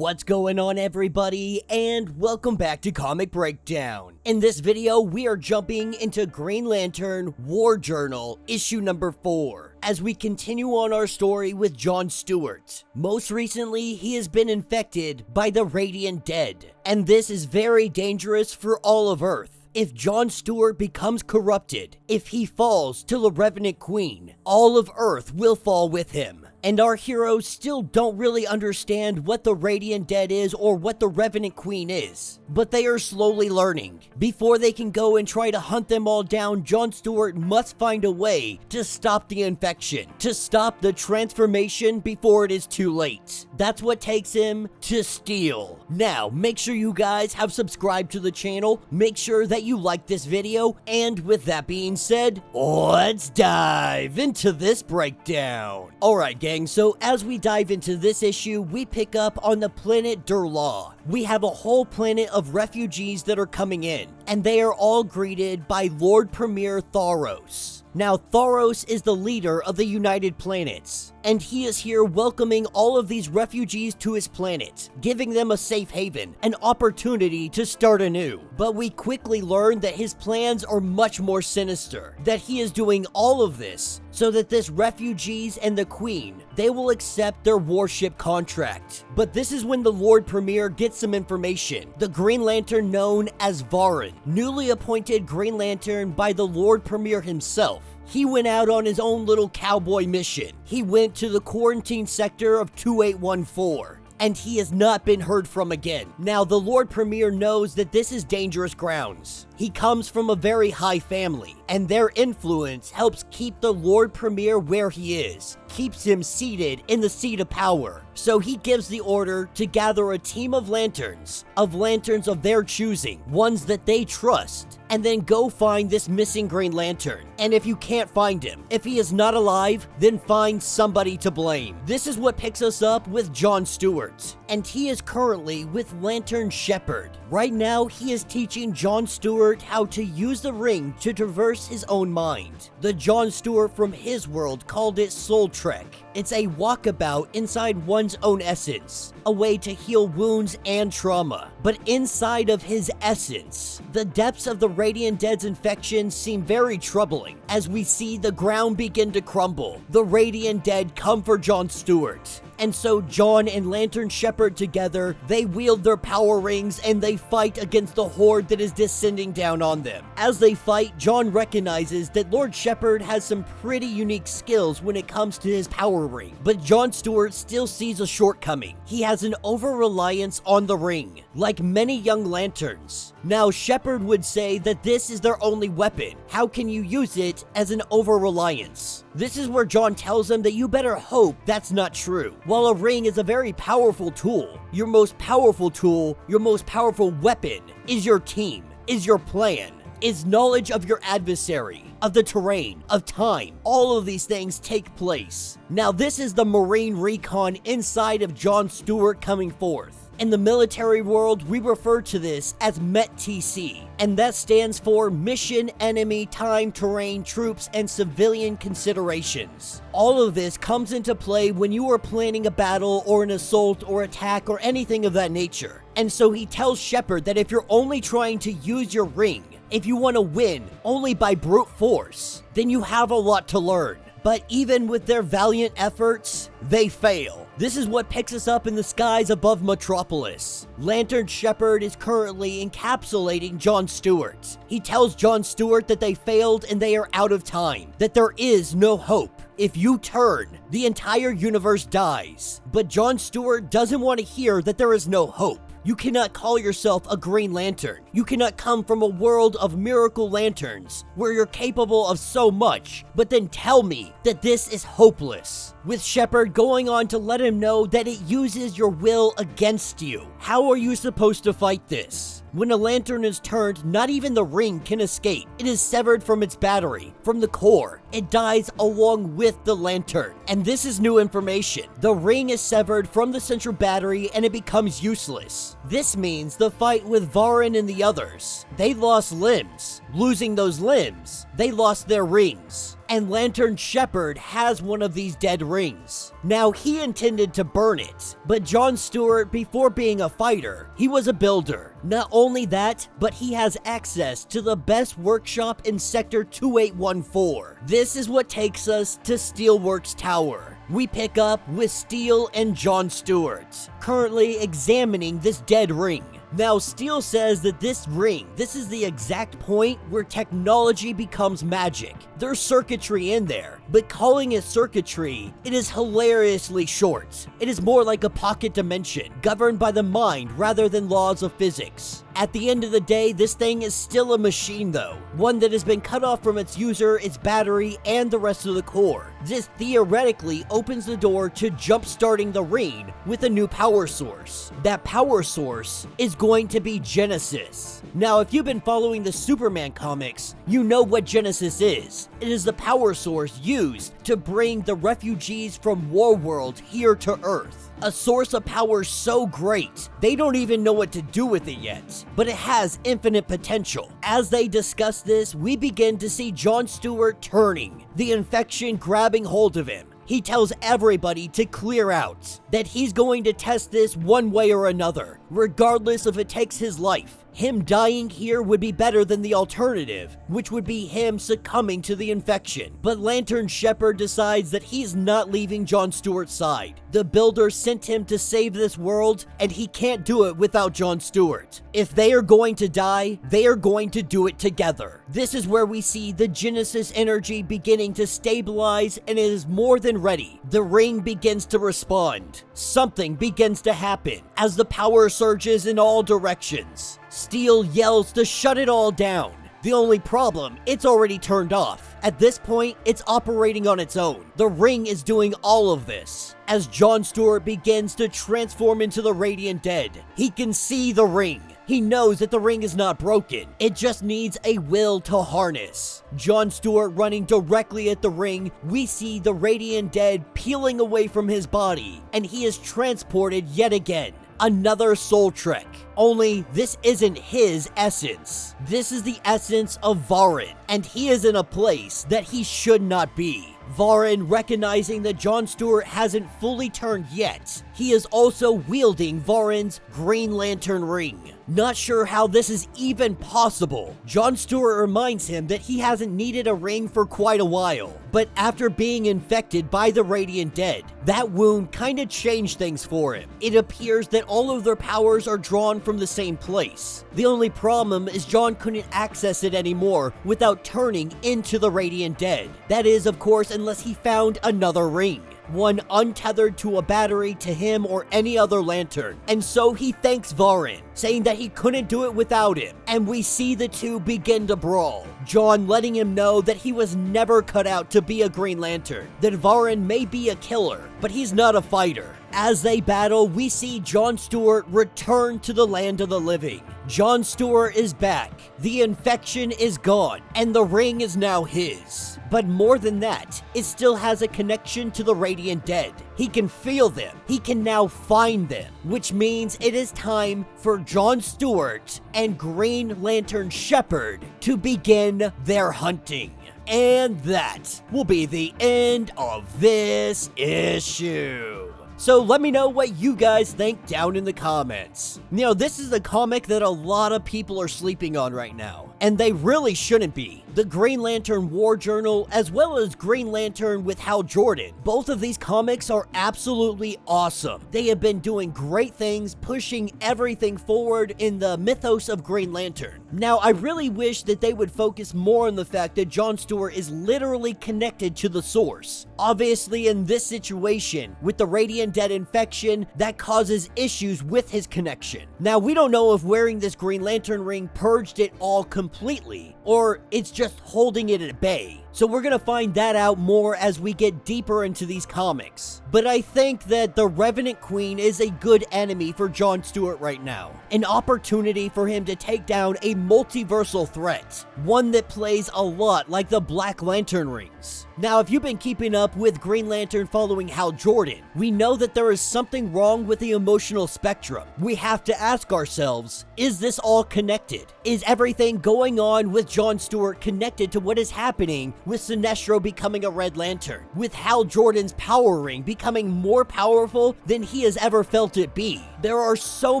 What's going on, everybody, and welcome back to Comic Breakdown. In this video, we are jumping into Green Lantern War Journal, issue number 4, as we continue on our story with Jon Stewart. Most recently, he has been infected by the Radiant Dead, and this is very dangerous for all of Earth. If Jon Stewart becomes corrupted, if he falls to the Revenant Queen, all of Earth will fall with him. And our heroes still don't really understand what the Radiant Dead is or what the Revenant Queen is, but they are slowly learning. Before they can go and try to hunt them all down, Jon Stewart must find a way to stop the infection, to stop the transformation before it is too late. That's what takes him to Steel. Now, make sure you guys have subscribed to the channel, make sure that you like this video, and with that being said, let's dive into this breakdown. Alright gang, so as we dive into this issue, we pick up on the planet Durlaw. We have a whole planet of refugees that are coming in, and they are all greeted by Lord Premier Thoros. Now, Thoros is the leader of the United Planets, and he is here welcoming all of these refugees to his planet, giving them a safe haven, an opportunity to start anew. But we quickly learn that his plans are much more sinister, that he is doing all of this so that this refugees and the Queen, they will accept their warship contract. But this is when the Lord Premier gets some information. The Green Lantern known as Varin, newly appointed Green Lantern by the Lord Premier himself, he went out on his own little cowboy mission. He went to the quarantine sector of 2814. And he has not been heard from again. Now, the Lord Premier knows that this is dangerous grounds. He comes from a very high family, and their influence helps keep the Lord Premier where he is, keeps him seated in the seat of power. So he gives the order to gather a team of lanterns of their choosing, ones that they trust, and then go find this missing Green Lantern. And if you can't find him, if he is not alive, then find somebody to blame. This is what picks us up with Jon Stewart, and he is currently with Lantern Shepard. Right now, he is teaching Jon Stewart how to use the ring to traverse his own mind. The Jon Stewart from his world called it Soul Trek. It's a walkabout inside one's own essence, a way to heal wounds and trauma. But inside of his essence, the depths of the Radiant Dead's infection seem very troubling as we see the ground begin to crumble. The Radiant Dead come for Jon Stewart. And so Jon and Lantern Shepard together, they wield their power rings and they fight against the horde that is descending down on them. As they fight, Jon recognizes that Lord Shepard has some pretty unique skills when it comes to his power ring. But Jon Stewart still sees a shortcoming. He has an over-reliance on the ring, like many young lanterns. Now, Shepard would say that this is their only weapon. How can you use it as an over-reliance? This is where Jon tells him that you better hope that's not true. While a ring is a very powerful tool, your most powerful tool, your most powerful weapon is your team, is your plan, is knowledge of your adversary, of the terrain, of time. All of these things take place. Now, this is the Marine Recon inside of Jon Stewart coming forth. In the military world, we refer to this as MET-TC, and that stands for Mission, Enemy, Time, Terrain, Troops, and Civilian Considerations. All of this comes into play when you are planning a battle or an assault or attack or anything of that nature. And so he tells Shepard that if you're only trying to use your ring, if you want to win only by brute force, then you have a lot to learn. But even with their valiant efforts, they fail. This is what picks us up in the skies above Metropolis. Lantern Shepard is currently encapsulating Jon Stewart. He tells Jon Stewart that they failed and they are out of time, that there is no hope. If you turn, the entire universe dies. But Jon Stewart doesn't want to hear that there is no hope. You cannot call yourself a Green Lantern. You cannot come from a world of miracle lanterns where you're capable of so much, but then tell me that this is hopeless. With Shepard going on to let him know that it uses your will against you. How are you supposed to fight this? When a lantern is turned, not even the ring can escape. It is severed from its battery, from the core. It dies along with the lantern. And this is new information. The ring is severed from the central battery and it becomes useless. This means the fight with Varin and the others. They lost limbs. Losing those limbs, they lost their rings. And Lantern Shepard has one of these dead rings. Now, he intended to burn it, but Jon Stewart, before being a fighter, he was a builder. Not only that, but he has access to the best workshop in Sector 2814. This is what takes us to Steelworks Tower. We pick up with Steel and Jon Stewart, currently examining this dead ring. Now, Steel says that this ring, this is the exact point where technology becomes magic. There's circuitry in there, but calling it circuitry, it is hilariously short. It is more like a pocket dimension, governed by the mind rather than laws of physics. At the end of the day, this thing is still a machine though, one that has been cut off from its user, its battery, and the rest of the core. This theoretically opens the door to jump-starting the ring with a new power source. That power source is going to be Genesis. Now, if you've been following the Superman comics, you know what Genesis is. It is the power source used to bring the refugees from Warworld here to Earth. A source of power so great, they don't even know what to do with it yet, but it has infinite potential. As they discuss this, we begin to see Jon Stewart turning, the infection grabbing hold of him. He tells everybody to clear out, that he's going to test this one way or another, regardless if it takes his life. Him dying here would be better than the alternative, which would be him succumbing to the infection. But Lantern Shepherd decides that he's not leaving Jon Stewart's side. The Builder sent him to save this world, and he can't do it without Jon Stewart. If they are going to die, they are going to do it together. This is where we see the Genesis energy beginning to stabilize, and it is more than ready. The ring begins to respond. Something begins to happen as the power surges in all directions. Steel yells to shut it all down. The only problem, it's already turned off. At this point, it's operating on its own. The ring is doing all of this. As Jon Stewart begins to transform into the Radiant Dead, he can see the ring. He knows that the ring is not broken. It just needs a will to harness. Jon Stewart running directly at the ring, we see the Radiant Dead peeling away from his body, and he is transported yet again. Another soul trek. Only this isn't his essence. This is the essence of Varin, and he is in a place that he should not be. Varin, recognizing that Jon Stewart hasn't fully turned yet, he is also wielding Varin's Green Lantern ring. Not sure how this is even possible. Jon Stewart reminds him that he hasn't needed a ring for quite a while, but after being infected by the Radiant Dead, that wound kinda changed things for him. It appears that all of their powers are drawn from the same place. The only problem is Jon couldn't access it anymore without turning into the Radiant Dead. That is, of course, unless he found another ring. One untethered to a battery to him or any other lantern. And so he thanks Varin, saying that he couldn't do it without him. And we see the two begin to brawl. Jon letting him know that he was never cut out to be a Green Lantern, that Varin may be a killer, but he's not a fighter. As they battle, we see Jon Stewart return to the land of the living. Jon Stewart is back, the infection is gone, and the ring is now his. But more than that, it still has a connection to the Radiant Dead. He can feel them, he can now find them, which means it is time for Jon Stewart and Green Lantern Shepherd to begin their hunting. And that will be the end of this issue. So let me know what you guys think down in the comments. You know, this is a comic that a lot of people are sleeping on right now, and they really shouldn't be. The Green Lantern War Journal, as well as Green Lantern with Hal Jordan, both of these comics are absolutely awesome. They have been doing great things, pushing everything forward in the mythos of Green Lantern. Now, I really wish that they would focus more on the fact that Jon Stewart is literally connected to the source. Obviously, in this situation, with the Radiant Dead infection, that causes issues with his connection. Now, we don't know if wearing this Green Lantern ring purged it all completely, or it's just holding it at bay. So we're gonna find that out more as we get deeper into these comics. But I think that the Revenant Queen is a good enemy for Jon Stewart right now. An opportunity for him to take down a multiversal threat. One that plays a lot like the Black Lantern rings. Now, if you've been keeping up with Green Lantern following Hal Jordan, we know that there is something wrong with the emotional spectrum. We have to ask ourselves, is this all connected? Is everything going on with Jon Stewart connected to what is happening with Sinestro becoming a Red Lantern, with Hal Jordan's power ring becoming more powerful than he has ever felt it be. There are so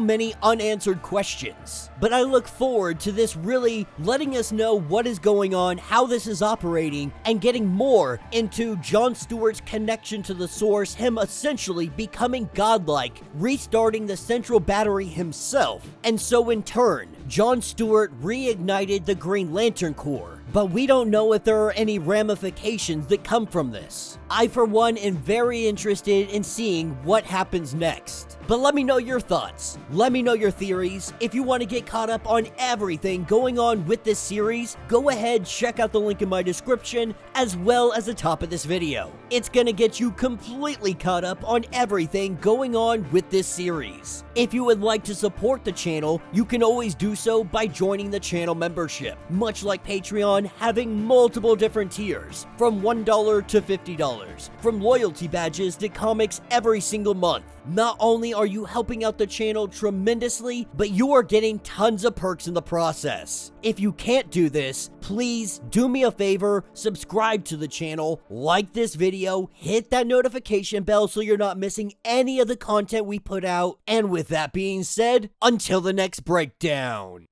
many unanswered questions, but I look forward to this really letting us know what is going on, how this is operating, and getting more into Jon Stewart's connection to the source, him essentially becoming godlike, restarting the central battery himself, and so in turn, Jon Stewart reignited the Green Lantern Corps. But we don't know if there are any ramifications that come from this. I, for one, am very interested in seeing what happens next. But let me know your thoughts. Let me know your theories. If you want to get caught up on everything going on with this series, go ahead, check out the link in my description, as well as the top of this video. It's gonna get you completely caught up on everything going on with this series. If you would like to support the channel, you can always do so by joining the channel membership. Much like Patreon, having multiple different tiers, from $1 to $50, from loyalty badges to comics every single month. Not only are you helping out the channel tremendously, but you are getting tons of perks in the process. If you can't do this, please do me a favor, subscribe to the channel, like this video, hit that notification bell so you're not missing any of the content we put out, and with that being said, until the next breakdown.